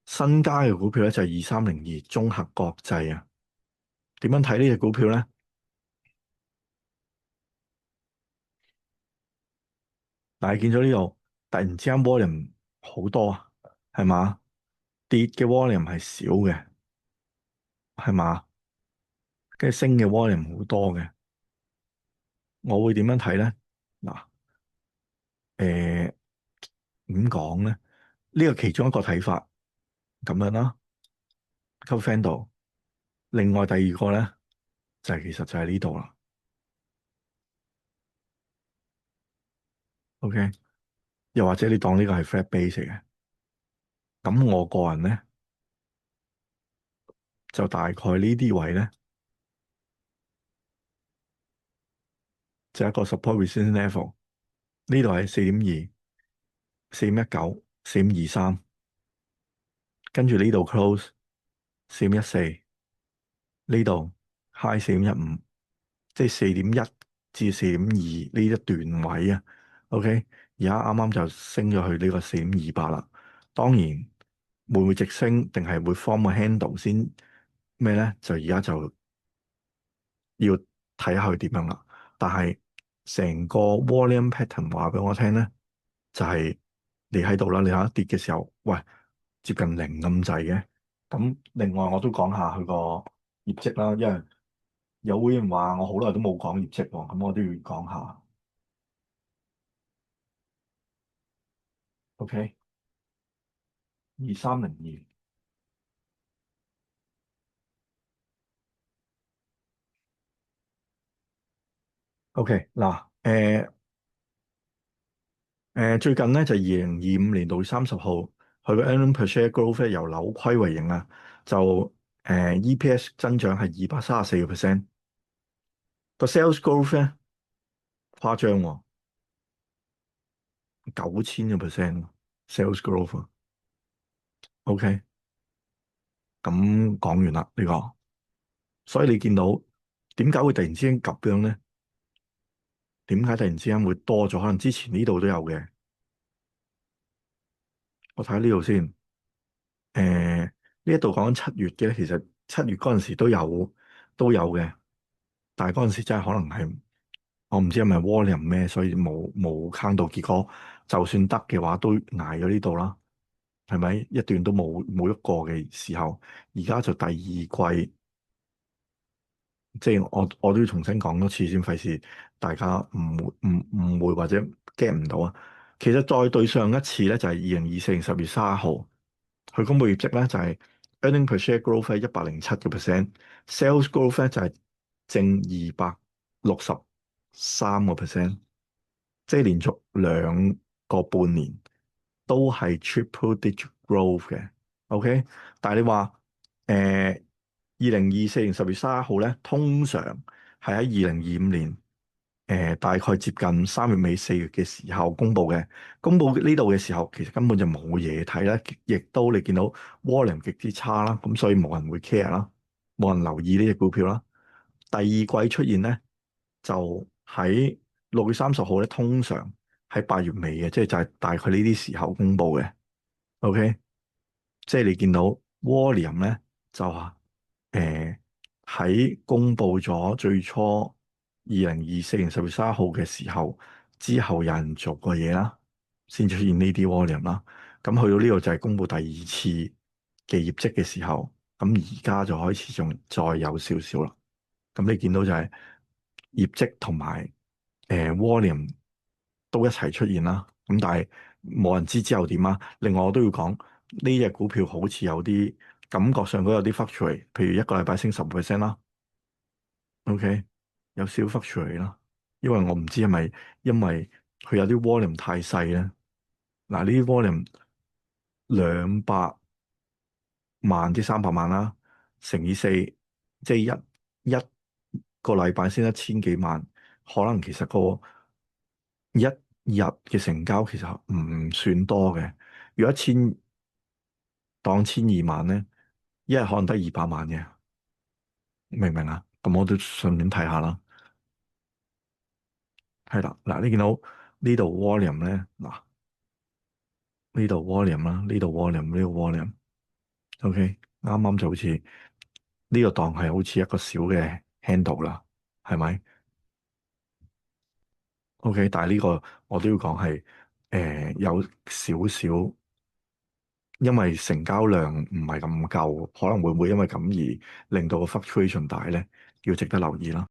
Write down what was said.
新加嘅股票咧就係2302中核國際啊。點樣睇呢隻股票咧？但係見咗呢度突然之間 volume 好多啊，係嘛？跌嘅 volume 係少嘅，係嘛？跟住升嘅 volume 好多嘅，我會點樣睇咧？嗱，誒，點講咧？呢個其中一個睇法咁樣啦 c o f f e 度。另外第二個咧其實就係呢度啦。OK，又或者你當呢個係 flat base 嚟嘅，咁我個人咧就大概呢啲位咧就一個 support resistance level，呢度係4.2、4.19、4.23，跟住呢度 close 4.14，呢度 high 4.15，即係4.1至4.2呢一段位啊。OK，而家啱啱就升咗去呢個4.28啦。當然會唔會直升定係會 form 個 handle 先咩咧？就而家就要睇下佢點樣啦。但係成個 volume pattern 話俾我聽咧，就係你喺度啦。你睇下跌嘅時候，喂，接近零咁滯嘅。咁另外我都講下佢個業績啦，因為有會員話我好耐都冇講業績喎，咁我都要講下。OK，2302。OK，嗱，最近咧就2025年6月30號，佢個 earning per share growth 咧由扭虧為盈啊，就EPS 增長係234%，個 sales growth 咧誇張喎，9000% sales growth 啊。OK，咁講完啦呢個，所以你見到點解會突然之間急樣咧？點解突然之間會多咗？可能之前呢度都有嘅，我睇下呢度先。呢一度講緊7月嘅，其實7月嗰陣時都有嘅，但係嗰陣時真係可能係我唔知係咪 volume 咩，所以冇坑到。結果就算得嘅話，都捱咗呢度啦，係咪？一段都冇一個嘅時候，而家就第二季，即係我都要重新講多次先，費事大家誤會或者 get 唔到啊。其實再對上一次咧，就係2024年10月30號，佢公布業績咧就係 earning per share growth 係107%，sales growth 咧就係正263%，即係連續2個半年都係 triple digit growth 嘅。OK，但係你話2024年10月31號咧，通常係喺2025年大概接近3月尾4月嘅時候公布嘅。公布呢度嘅時候，其實根本就冇嘢睇啦，亦都你見到 volume 極之差啦，咁所以冇人會 care 啦，冇人留意呢隻股票啦。第二季出現咧，就喺6月30號咧，通常喺8月尾嘅，即係就係大概呢啲時候公布嘅。OK，即係你見到 volume 咧就話喺公布咗最初2024年10月31號嘅時候之後，有人做過嘢啦，先出現呢啲 volume 啦。咁去到呢度就係公布第二次嘅業績嘅時候，咁而家就開始仲再有少少啦。咁你見到就係業績同埋volume 都一齊出現啦。咁但係冇人知之後點啊。另外我都要講呢隻股票好似有啲感覺上都有啲 fluctuate，譬如一個禮拜升10% 啦。OK，有少 fluctuate 啦，因為我唔知係咪因為佢有啲 volume 太細咧。嗱，呢啲 volume 200萬至300萬啦，乘以4，即係一個禮拜先1000幾萬，可能其實個一日嘅成交其實唔算多嘅。如果當1000-2000萬咧，一日可能得200萬嘅，明唔明啊？咁我都順便睇下啦。係啦，嗱，你見到呢度 volume 咧，嗱，呢度 volume 啦，呢度 volume，呢度 volume。OK，啱啱就好似呢個檔係好似一個小嘅 handle 啦，係咪？OK，但係呢個我都要講係有少少，因為成交量唔係咁夠，可能會唔會因為咁而令到個 fluctuation 大咧？要值得留意啦。